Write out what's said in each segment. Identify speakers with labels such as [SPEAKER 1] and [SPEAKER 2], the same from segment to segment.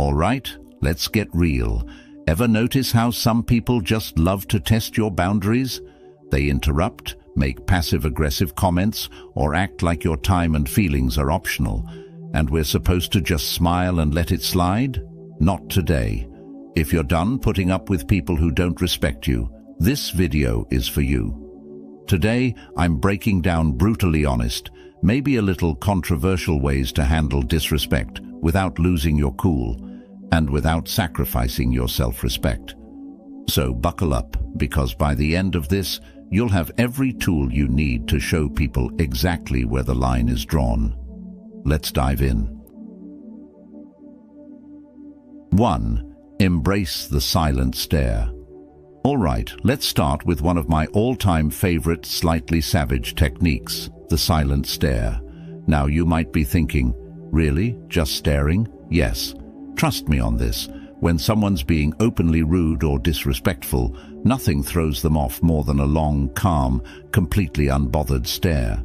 [SPEAKER 1] All right, let's get real. Ever notice how some people just love to test your boundaries? They interrupt, make passive-aggressive comments, or act like your time and feelings are optional, and we're supposed to just smile and let it slide? Not today. If you're done putting up with people who don't respect you, this video is for you. Today, I'm breaking down brutally honest, maybe a little controversial ways to handle disrespect without losing your cool and without sacrificing your self-respect. So buckle up, because by the end of this, you'll have every tool you need to show people exactly where the line is drawn. Let's dive in. 1. Embrace the silent stare. All right, let's start with one of my all-time favorite slightly savage techniques, the silent stare. Now you might be thinking, really? Just staring? Yes. Trust me on this. When someone's being openly rude or disrespectful, nothing throws them off more than a long, calm, completely unbothered stare.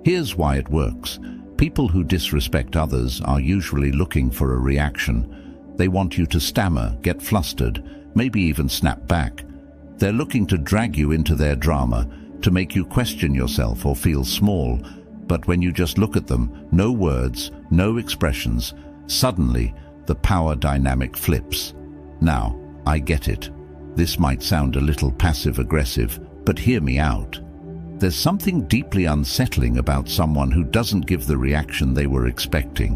[SPEAKER 1] Here's why it works. People who disrespect others are usually looking for a reaction. They want you to stammer, get flustered, maybe even snap back. They're looking to drag you into their drama, to make you question yourself or feel small. But when you just look at them, no words, no expressions, suddenly the power dynamic flips. Now, I get it. This might sound a little passive-aggressive, but hear me out. There's something deeply unsettling about someone who doesn't give the reaction they were expecting.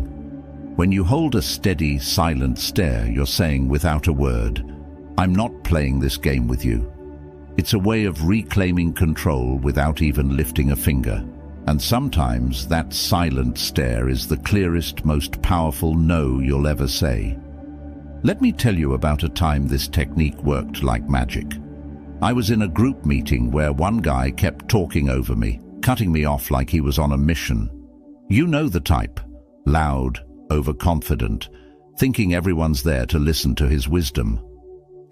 [SPEAKER 1] When you hold a steady, silent stare, you're saying without a word, "I'm not playing this game with you." It's a way of reclaiming control without even lifting a finger. And sometimes that silent stare is the clearest, most powerful no you'll ever say. Let me tell you about a time this technique worked like magic. I was in a group meeting where one guy kept talking over me, cutting me off like he was on a mission. You know the type. Loud, overconfident, thinking everyone's there to listen to his wisdom.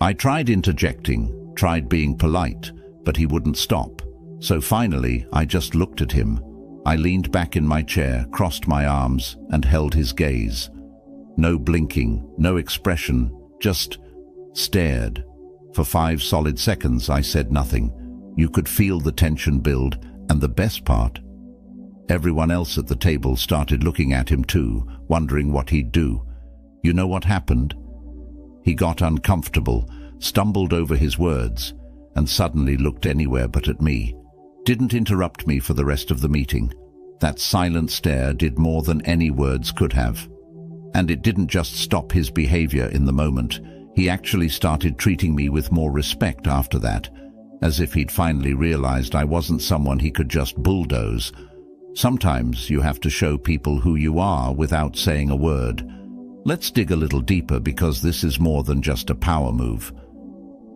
[SPEAKER 1] I tried interjecting, tried being polite, but he wouldn't stop. So finally, I just looked at him. I leaned back in my chair, crossed my arms, and held his gaze. No blinking, no expression, just stared. For 5 solid seconds, I said nothing. You could feel the tension build, and the best part, everyone else at the table started looking at him too, wondering what he'd do. You know what happened? He got uncomfortable, stumbled over his words, and suddenly looked anywhere but at me. Didn't interrupt me for the rest of the meeting. That silent stare did more than any words could have. And it didn't just stop his behavior in the moment. He actually started treating me with more respect after that, as if he'd finally realized I wasn't someone he could just bulldoze. Sometimes you have to show people who you are without saying a word. Let's dig a little deeper, because this is more than just a power move.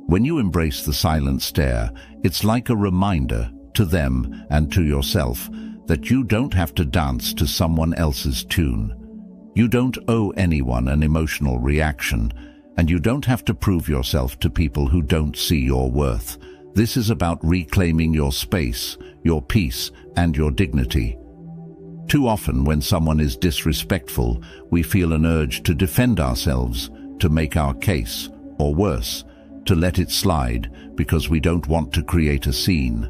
[SPEAKER 1] When you embrace the silent stare, it's like a reminder to them and to yourself that you don't have to dance to someone else's tune. You don't owe anyone an emotional reaction, and you don't have to prove yourself to people who don't see your worth. This is about reclaiming your space, your peace, and your dignity. Too often, when someone is disrespectful, we feel an urge to defend ourselves, to make our case, or worse, to let it slide because we don't want to create a scene.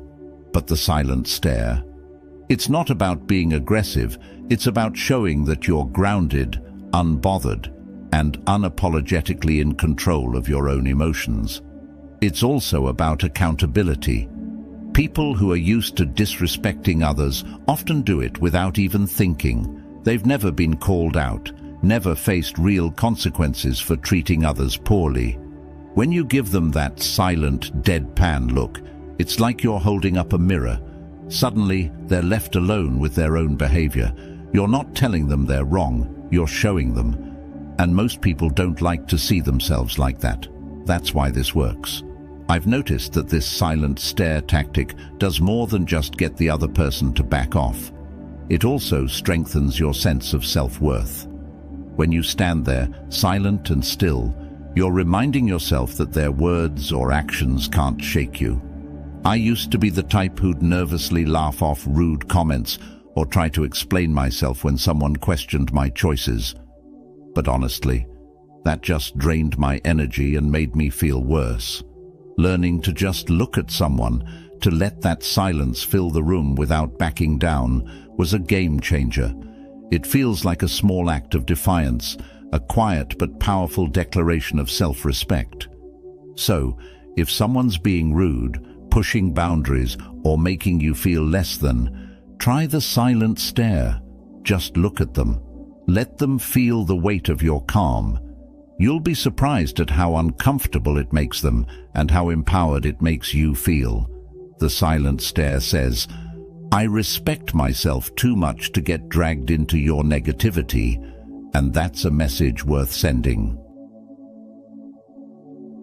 [SPEAKER 1] But the silent stare, it's not about being aggressive, it's about showing that you're grounded, unbothered, and unapologetically in control of your own emotions. It's also about accountability. People who are used to disrespecting others often do it without even thinking. They've never been called out, never faced real consequences for treating others poorly. When you give them that silent, deadpan look, it's like you're holding up a mirror. Suddenly, they're left alone with their own behavior. You're not telling them they're wrong, you're showing them. And most people don't like to see themselves like that. That's why this works. I've noticed that this silent stare tactic does more than just get the other person to back off. It also strengthens your sense of self-worth. When you stand there, silent and still, you're reminding yourself that their words or actions can't shake you. I used to be the type who'd nervously laugh off rude comments or try to explain myself when someone questioned my choices. But honestly, That just drained my energy and made me feel worse. Learning to just look at someone, to let that silence fill the room without backing down, was a game changer. It feels like a small act of defiance, a quiet but powerful declaration of self-respect. So, if someone's being rude, pushing boundaries, or making you feel less than, try the silent stare. Just look at them. Let them feel the weight of your calm. You'll be surprised at how uncomfortable it makes them and how empowered it makes you feel. The silent stare says, "I respect myself too much to get dragged into your negativity," and that's a message worth sending.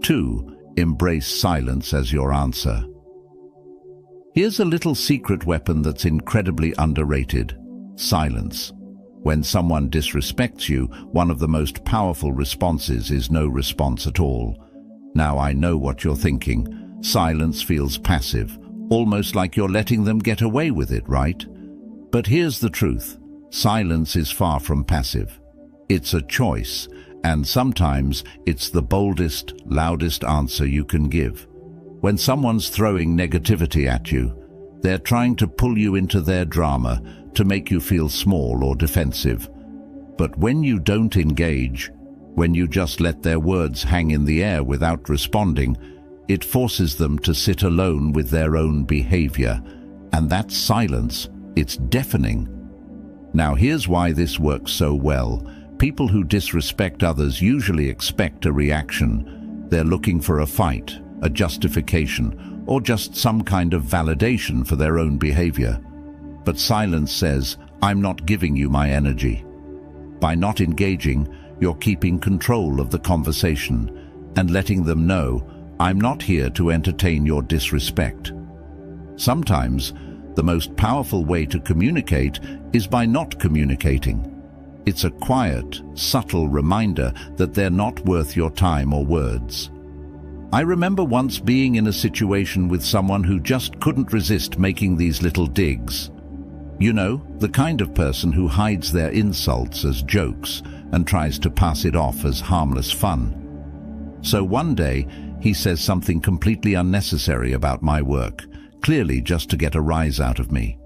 [SPEAKER 1] 2. Embrace silence as your answer. Here's a little secret weapon that's incredibly underrated: silence. When someone disrespects you, one of the most powerful responses is no response at all. Now I know what you're thinking. Silence feels passive, almost like you're letting them get away with it, right? But here's the truth. Silence is far from passive. It's a choice, and sometimes it's the boldest, loudest answer you can give. When someone's throwing negativity at you, they're trying to pull you into their drama, to make you feel small or defensive. But when you don't engage, when you just let their words hang in the air without responding, it forces them to sit alone with their own behavior. And that silence, it's deafening. Now here's why this works so well. People who disrespect others usually expect a reaction. They're looking for a fight, a justification, or just some kind of validation for their own behavior. But silence says, "I'm not giving you my energy." By not engaging, you're keeping control of the conversation and letting them know, "I'm not here to entertain your disrespect." Sometimes, the most powerful way to communicate is by not communicating. It's a quiet, subtle reminder that they're not worth your time or words. I remember once being in a situation with someone who just couldn't resist making these little digs. You know, the kind of person who hides their insults as jokes and tries to pass it off as harmless fun. So one day, he says something completely unnecessary about my work, clearly just to get a rise out of me.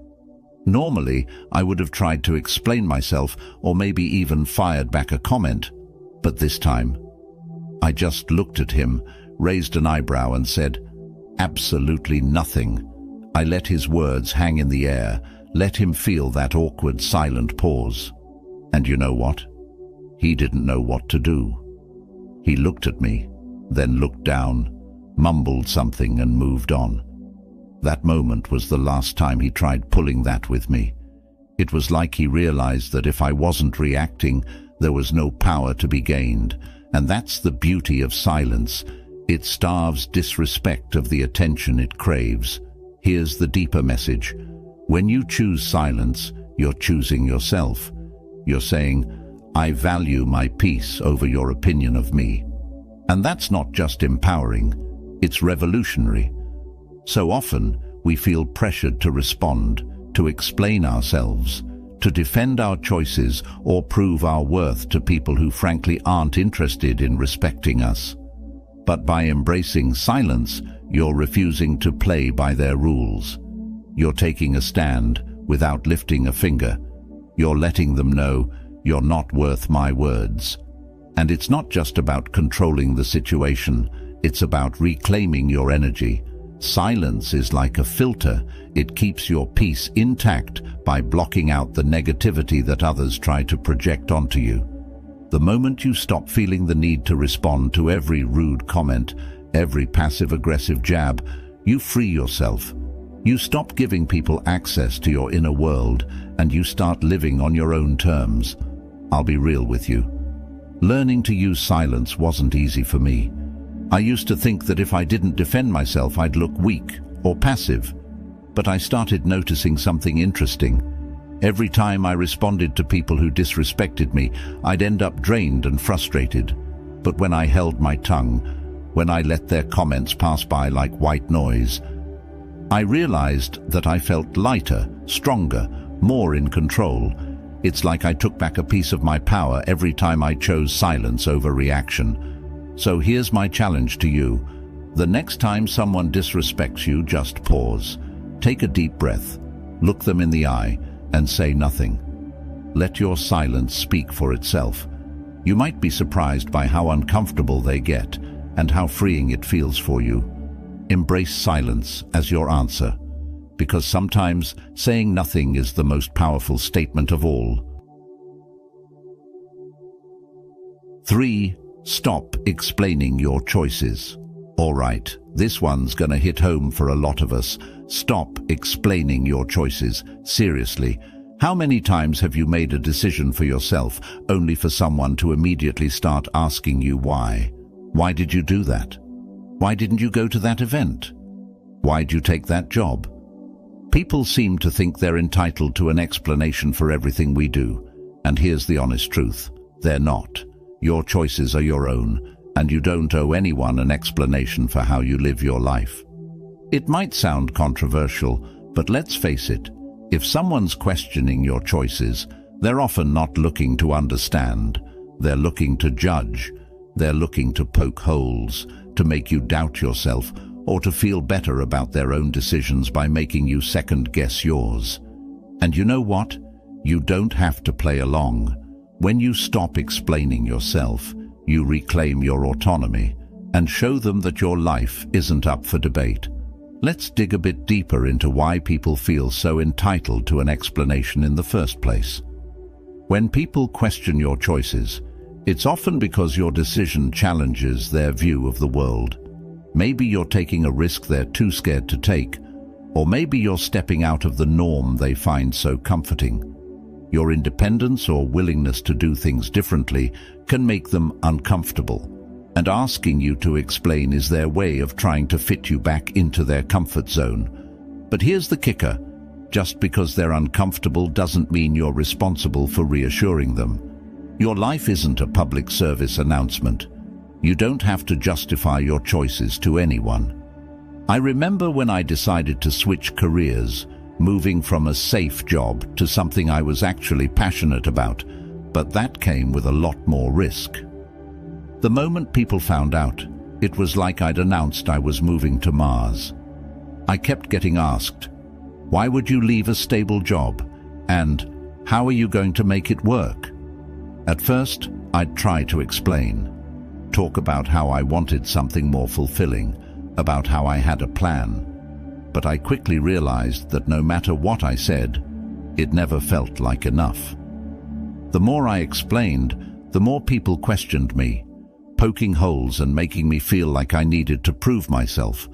[SPEAKER 1] Normally, I would have tried to explain myself or maybe even fired back a comment, but this time, I just looked at him, raised an eyebrow and said, "Absolutely nothing." I let his words hang in the air, let him feel that awkward silent pause. And you know what? He didn't know what to do. He looked at me, then looked down, mumbled something and moved on. That moment was the last time he tried pulling that with me. It was like he realized that if I wasn't reacting, there was no power to be gained. And that's the beauty of silence. It starves disrespect of the attention it craves. Here's the deeper message. When you choose silence, you're choosing yourself. You're saying, "I value my peace over your opinion of me." And that's not just empowering, it's revolutionary. So often, we feel pressured to respond, to explain ourselves, to defend our choices or prove our worth to people who frankly aren't interested in respecting us. But by embracing silence, you're refusing to play by their rules. You're taking a stand without lifting a finger. You're letting them know you're not worth my words. And it's not just about controlling the situation, it's about reclaiming your energy. Silence is like a filter. It keeps your peace intact by blocking out the negativity that others try to project onto you. The moment you stop feeling the need to respond to every rude comment, every passive-aggressive jab, you free yourself. You stop giving people access to your inner world, and you start living on your own terms. I'll be real with you. Learning to use silence wasn't easy for me. I used to think that if I didn't defend myself, I'd look weak or passive. But I started noticing something interesting. Every time I responded to people who disrespected me, I'd end up drained and frustrated. But when I held my tongue, when I let their comments pass by like white noise, I realized that I felt lighter, stronger, more in control. It's like I took back a piece of my power every time I chose silence over reaction. So here's my challenge to you. The next time someone disrespects you, just pause. Take a deep breath, look them in the eye, and say nothing. Let your silence speak for itself. You might be surprised by how uncomfortable they get and how freeing it feels for you. Embrace silence as your answer, because sometimes saying nothing is the most powerful statement of all. 3. Stop explaining your choices. All right, this one's gonna hit home for a lot of us. Stop explaining your choices. Seriously, how many times have you made a decision for yourself only for someone to immediately start asking you why? Why did you do that? Why didn't you go to that event? Why'd you take that job? People seem to think they're entitled to an explanation for everything we do. And here's the honest truth. They're not. Your choices are your own, and you don't owe anyone an explanation for how you live your life. It might sound controversial, but let's face it. If someone's questioning your choices, they're often not looking to understand. They're looking to judge. They're looking to poke holes, to make you doubt yourself, or to feel better about their own decisions by making you second-guess yours. And you know what? You don't have to play along. When you stop explaining yourself, you reclaim your autonomy and show them that your life isn't up for debate. Let's dig a bit deeper into why people feel so entitled to an explanation in the first place. When people question your choices, it's often because your decision challenges their view of the world. Maybe you're taking a risk they're too scared to take, or maybe you're stepping out of the norm they find so comforting. Your independence or willingness to do things differently can make them uncomfortable, and asking you to explain is their way of trying to fit you back into their comfort zone. But here's the kicker. Just because they're uncomfortable doesn't mean you're responsible for reassuring them. Your life isn't a public service announcement. You don't have to justify your choices to anyone. I remember when I decided to switch careers, moving from a safe job to something I was actually passionate about, but that came with a lot more risk. The moment people found out, it was like I'd announced I was moving to Mars. I kept getting asked, "Why would you leave a stable job?" And "How are you going to make it work?" At first, I'd try to explain, talk about how I wanted something more fulfilling, about how I had a plan. But I quickly realized that no matter what I said, it never felt like enough. The more I explained, the more people questioned me, poking holes and making me feel like I needed to prove myself.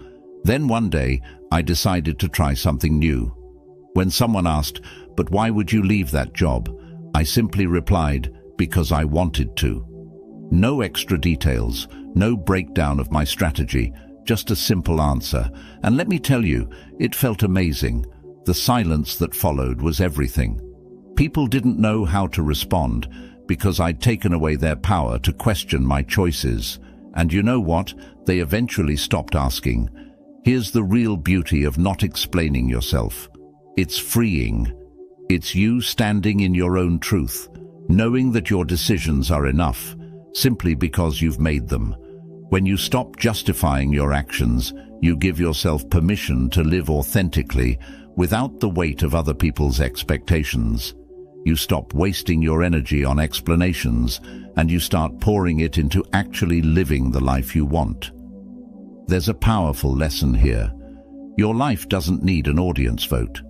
[SPEAKER 1] Then one day, I decided to try something new. When someone asked, "But why would you leave that job?" I simply replied, "Because I wanted to." No extra details, no breakdown of my strategy, just a simple answer. And let me tell you, it felt amazing. The silence that followed was everything. People didn't know how to respond because I'd taken away their power to question my choices. And you know what? They eventually stopped asking. Here's the real beauty of not explaining yourself. It's freeing. It's you standing in your own truth, knowing that your decisions are enough, simply because you've made them. When you stop justifying your actions, you give yourself permission to live authentically without the weight of other people's expectations. You stop wasting your energy on explanations, and you start pouring it into actually living the life you want. There's a powerful lesson here. Your life doesn't need an audience vote.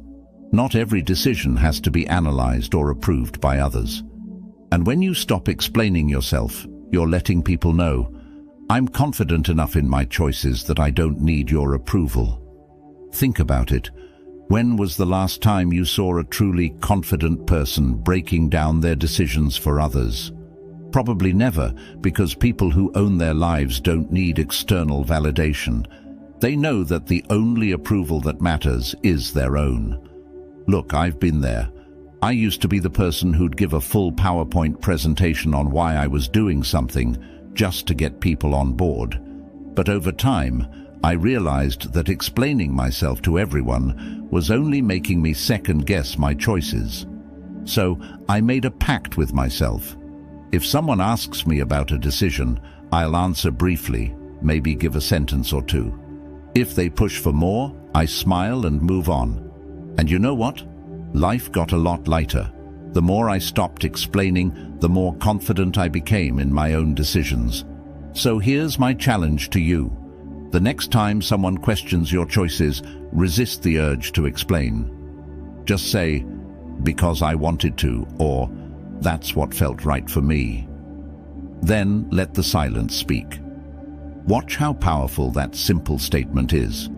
[SPEAKER 1] Not every decision has to be analyzed or approved by others. And when you stop explaining yourself, you're letting people know, "I'm confident enough in my choices that I don't need your approval." Think about it. When was the last time you saw a truly confident person breaking down their decisions for others? Probably never, because people who own their lives don't need external validation. They know that the only approval that matters is their own. Look, I've been there. I used to be the person who'd give a full PowerPoint presentation on why I was doing something just to get people on board. But over time, I realized that explaining myself to everyone was only making me second-guess my choices. So I made a pact with myself. If someone asks me about a decision, I'll answer briefly, maybe give a sentence or two. If they push for more, I smile and move on. And you know what? Life got a lot lighter. The more I stopped explaining, the more confident I became in my own decisions. So here's my challenge to you. The next time someone questions your choices, resist the urge to explain. Just say, "Because I wanted to," or "That's what felt right for me." Then let the silence speak. Watch how powerful that simple statement is.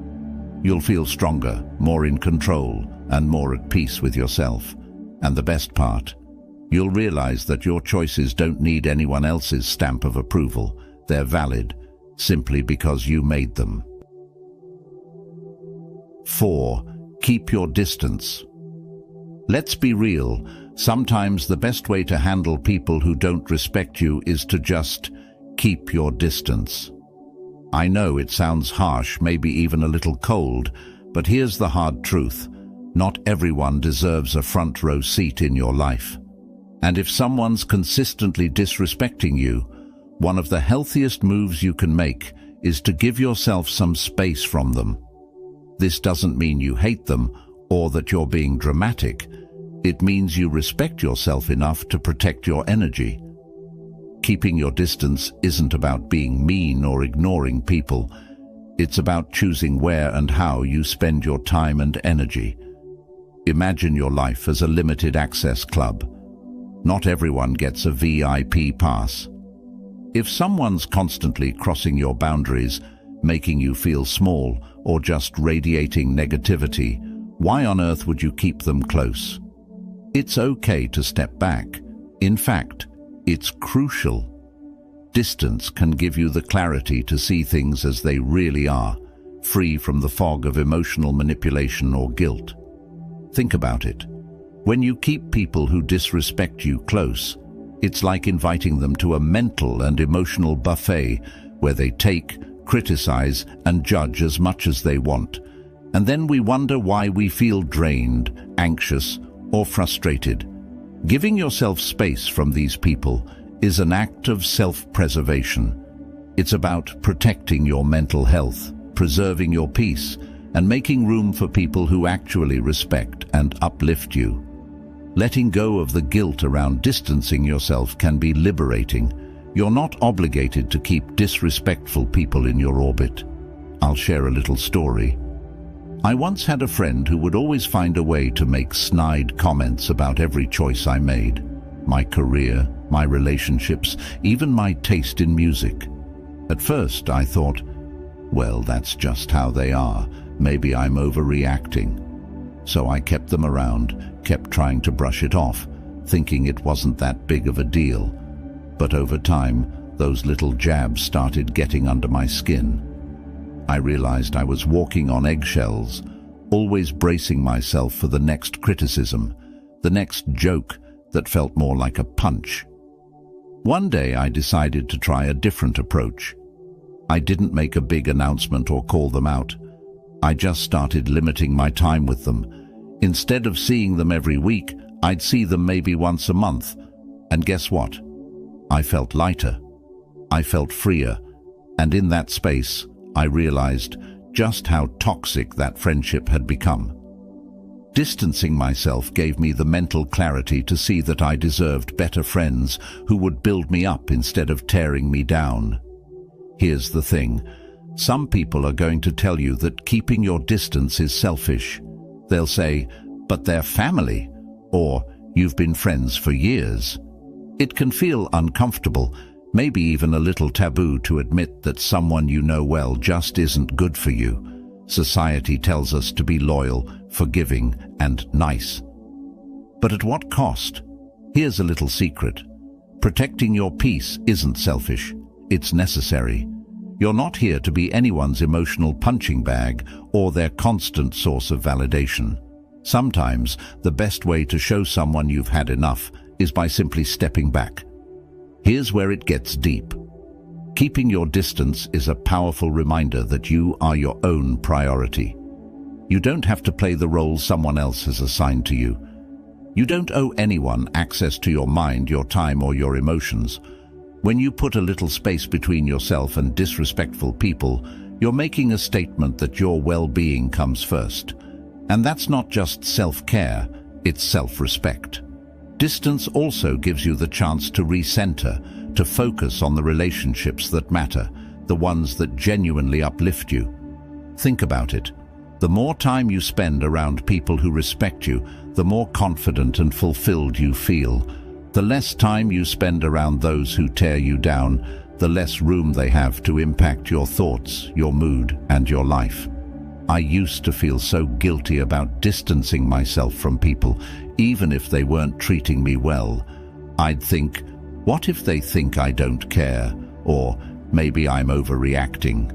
[SPEAKER 1] You'll feel stronger, more in control, and more at peace with yourself. And the best part, you'll realize that your choices don't need anyone else's stamp of approval. They're valid, simply because you made them. 4. Keep your distance. Let's be real, sometimes the best way to handle people who don't respect you is to just keep your distance. I know it sounds harsh, maybe even a little cold, but here's the hard truth. Not everyone deserves a front row seat in your life. And if someone's consistently disrespecting you, one of the healthiest moves you can make is to give yourself some space from them. This doesn't mean you hate them or that you're being dramatic. It means you respect yourself enough to protect your energy. Keeping your distance isn't about being mean or ignoring people. It's about choosing where and how you spend your time and energy. Imagine your life as a limited access club. Not everyone gets a VIP pass. If someone's constantly crossing your boundaries, making you feel small, or just radiating negativity, why on earth would you keep them close? It's okay to step back. In fact, it's crucial. Distance can give you the clarity to see things as they really are, free from the fog of emotional manipulation or guilt. Think about it. When you keep people who disrespect you close, it's like inviting them to a mental and emotional buffet where they take, criticize, and judge as much as they want. And then we wonder why we feel drained, anxious, or frustrated. Giving yourself space from these people is an act of self-preservation. It's about protecting your mental health, preserving your peace, and making room for people who actually respect and uplift you. Letting go of the guilt around distancing yourself can be liberating. You're not obligated to keep disrespectful people in your orbit. I'll share a little story. I once had a friend who would always find a way to make snide comments about every choice I made. My career, my relationships, even my taste in music. At first I thought, well, that's just how they are. Maybe I'm overreacting. So I kept them around, kept trying to brush it off, thinking it wasn't that big of a deal. But over time, those little jabs started getting under my skin. I realized I was walking on eggshells, always bracing myself for the next criticism, the next joke that felt more like a punch. One day I decided to try a different approach. I didn't make a big announcement or call them out. I just started limiting my time with them. Instead of seeing them every week, I'd see them maybe once a month. And guess what? I felt lighter. I felt freer. And in that space, I realized just how toxic that friendship had become. Distancing myself gave me the mental clarity to see that I deserved better friends who would build me up instead of tearing me down. Here's the thing. Some people are going to tell you that keeping your distance is selfish. They'll say, but they're family, or you've been friends for years. It can feel uncomfortable, maybe even a little taboo to admit that someone you know well just isn't good for you. Society tells us to be loyal, forgiving, and nice. But at what cost? Here's a little secret. Protecting your peace isn't selfish. It's necessary. You're not here to be anyone's emotional punching bag or their constant source of validation. Sometimes the best way to show someone you've had enough is by simply stepping back. Here's where it gets deep. Keeping your distance is a powerful reminder that you are your own priority. You don't have to play the role someone else has assigned to you. You don't owe anyone access to your mind, your time, or your emotions. When you put a little space between yourself and disrespectful people, you're making a statement that your well-being comes first. And that's not just self-care, it's self-respect. Distance also gives you the chance to recenter, to focus on the relationships that matter, the ones that genuinely uplift you. Think about it. The more time you spend around people who respect you, the more confident and fulfilled you feel. The less time you spend around those who tear you down, the less room they have to impact your thoughts, your mood, and your life. I used to feel so guilty about distancing myself from people, even if they weren't treating me well. I'd think, what if they think I don't care? Or maybe I'm overreacting.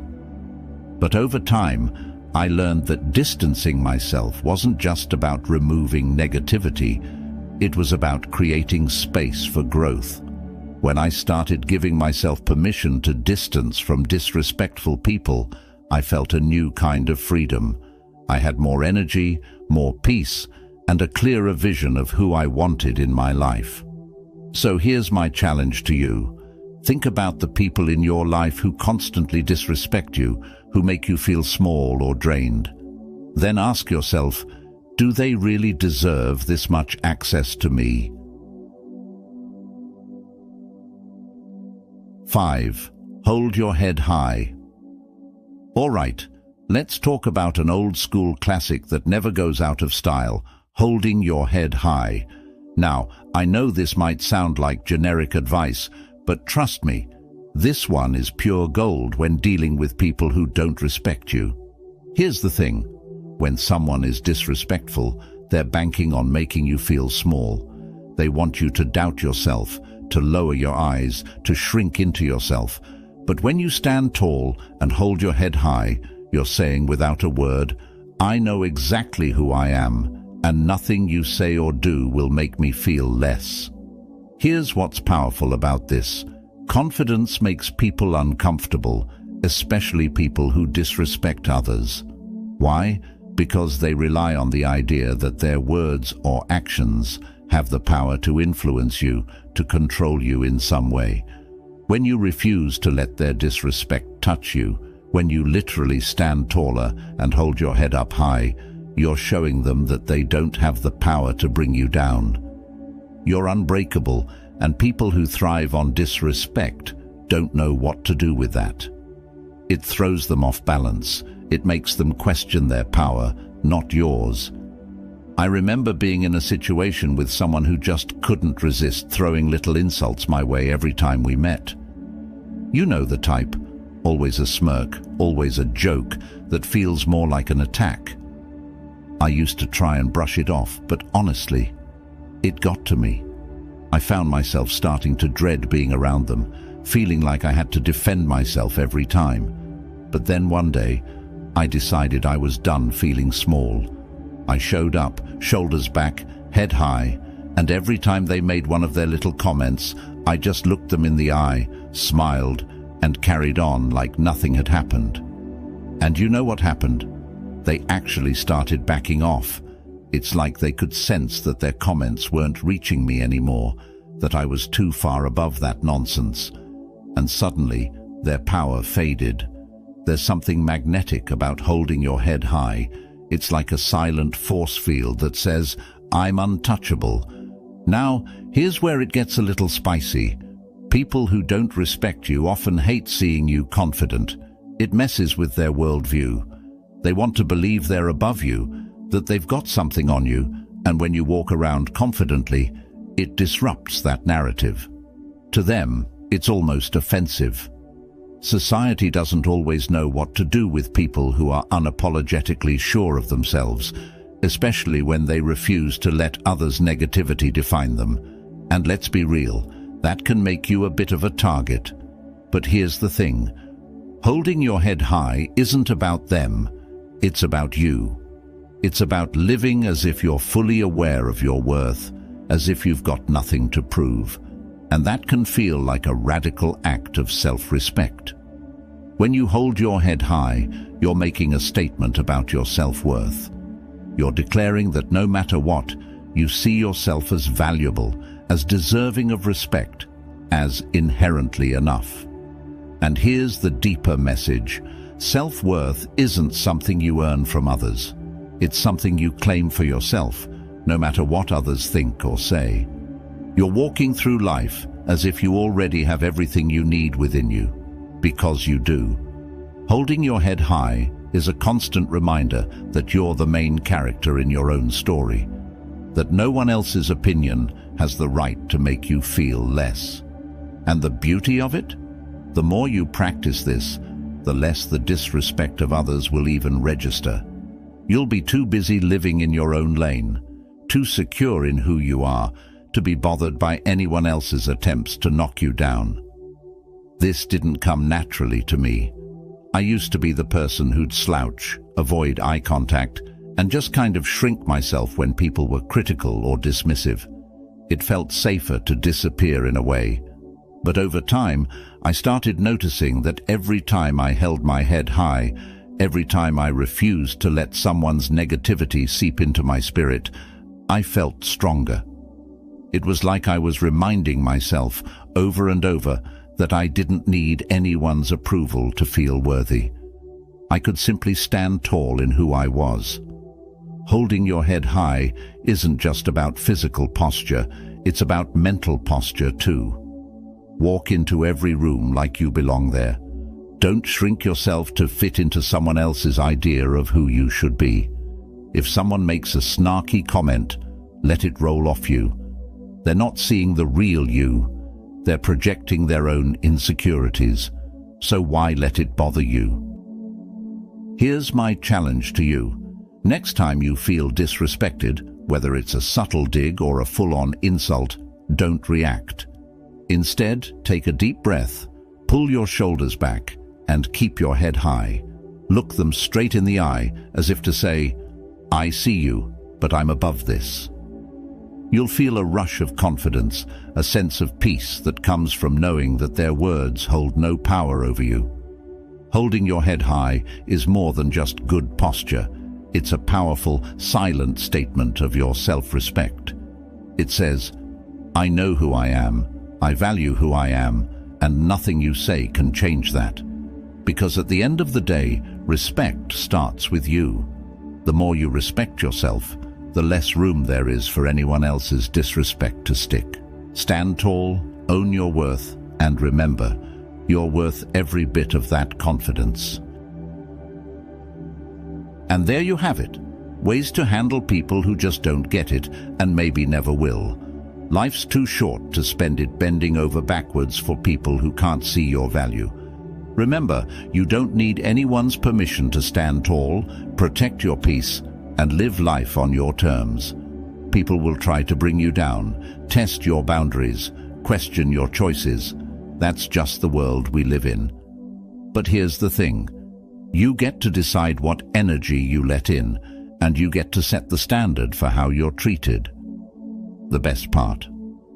[SPEAKER 1] But over time, I learned that distancing myself wasn't just about removing negativity. It was about creating space for growth. When I started giving myself permission to distance from disrespectful people, I felt a new kind of freedom. I had more energy, more peace, and a clearer vision of who I wanted in my life. So here's my challenge to you. Think about the people in your life who constantly disrespect you, who make you feel small or drained. Then ask yourself, do they really deserve this much access to me? 5. Hold your head high. All right, let's talk about an old-school classic that never goes out of style, holding your head high. Now, I know this might sound like generic advice, but trust me, this one is pure gold when dealing with people who don't respect you. Here's the thing. When someone is disrespectful, they're banking on making you feel small. They want you to doubt yourself, to lower your eyes, to shrink into yourself. But when you stand tall and hold your head high, you're saying without a word, I know exactly who I am, and nothing you say or do will make me feel less. Here's what's powerful about this. Confidence makes people uncomfortable, especially people who disrespect others. Why? Because they rely on the idea that their words or actions have the power to influence you, to control you in some way. When you refuse to let their disrespect touch you, when you literally stand taller and hold your head up high, you're showing them that they don't have the power to bring you down. You're unbreakable, and people who thrive on disrespect don't know what to do with that. It throws them off balance. It makes them question their power, not yours. I remember being in a situation with someone who just couldn't resist throwing little insults my way every time we met. You know the type, always a smirk, always a joke that feels more like an attack. I used to try and brush it off, but honestly, it got to me. I found myself starting to dread being around them, feeling like I had to defend myself every time. But then one day, I decided I was done feeling small. I showed up, shoulders back, head high, and every time they made one of their little comments, I just looked them in the eye, smiled, and carried on like nothing had happened. And you know what happened? They actually started backing off. It's like they could sense that their comments weren't reaching me anymore, that I was too far above that nonsense. And suddenly, their power faded. There's something magnetic about holding your head high. It's like a silent force field that says, I'm untouchable. Now, here's where it gets a little spicy. People who don't respect you often hate seeing you confident. It messes with their worldview. They want to believe they're above you, that they've got something on you, and when you walk around confidently, it disrupts that narrative. To them, it's almost offensive. Society doesn't always know what to do with people who are unapologetically sure of themselves, especially when they refuse to let others' negativity define them. And let's be real, that can make you a bit of a target. But here's the thing. Holding your head high isn't about them, it's about you. It's about living as if you're fully aware of your worth, as if you've got nothing to prove. And that can feel like a radical act of self-respect. When you hold your head high, you're making a statement about your self-worth. You're declaring that no matter what, You see yourself as valuable, as deserving of respect, as inherently enough. And here's the deeper message. Self-worth isn't something you earn from others. It's something you claim for yourself, no matter what others think or say. You're walking through life as if you already have everything you need within you, because you do. Holding your head high is a constant reminder that you're the main character in your own story, that no one else's opinion has the right to make you feel less. And the beauty of it? The more you practice this, the less the disrespect of others will even register. You'll be too busy living in your own lane, too secure in who you are, to be bothered by anyone else's attempts to knock you down. This didn't come naturally to me. I used to be the person who'd slouch, avoid eye contact, and just kind of shrink myself when people were critical or dismissive. It felt safer to disappear in a way. But over time, I started noticing that every time I held my head high, every time I refused to let someone's negativity seep into my spirit, I felt stronger. It was like I was reminding myself over and over that I didn't need anyone's approval to feel worthy. I could simply stand tall in who I was. Holding your head high isn't just about physical posture, it's about mental posture too. Walk into every room like you belong there. Don't shrink yourself to fit into someone else's idea of who you should be. If someone makes a snarky comment, let it roll off you. They're not seeing the real you. They're projecting their own insecurities. So why let it bother you? Here's my challenge to you. Next time you feel disrespected, whether it's a subtle dig or a full-on insult, don't react. Instead, take a deep breath, pull your shoulders back, and keep your head high. Look them straight in the eye, as if to say, I see you, but I'm above this. You'll feel a rush of confidence, a sense of peace that comes from knowing that their words hold no power over you. Holding your head high is more than just good posture. It's a powerful, silent statement of your self-respect. It says, I know who I am, I value who I am, and nothing you say can change that. Because at the end of the day, respect starts with you. The more you respect yourself, the less room there is for anyone else's disrespect to stick. Stand tall, own your worth, and remember, you're worth every bit of that confidence. And there you have it. Ways to handle people who just don't get it and maybe never will. Life's too short to spend it bending over backwards for people who can't see your value. Remember, you don't need anyone's permission to stand tall, protect your peace, and live life on your terms. People will try to bring you down, test your boundaries, question your choices. That's just the world we live in. But here's the thing. You get to decide what energy you let in, and you get to set the standard for how you're treated. The best part.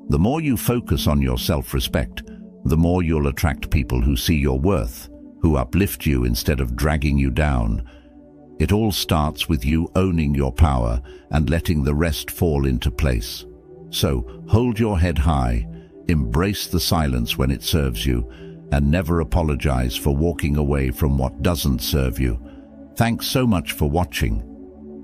[SPEAKER 1] The more you focus on your self-respect, the more you'll attract people who see your worth, who uplift you instead of dragging you down. It all starts with you owning your power and letting the rest fall into place. So, hold your head high, embrace the silence when it serves you, and never apologize for walking away from what doesn't serve you. Thanks so much for watching.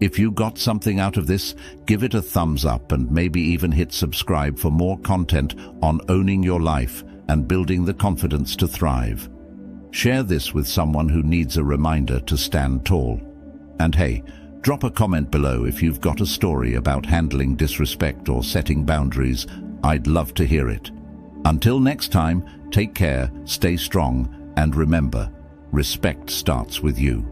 [SPEAKER 1] If you got something out of this, give it a thumbs up and maybe even hit subscribe for more content on owning your life and building the confidence to thrive. Share this with someone who needs a reminder to stand tall. And hey, drop a comment below if you've got a story about handling disrespect or setting boundaries. I'd love to hear it. Until next time, take care, stay strong, and remember, respect starts with you.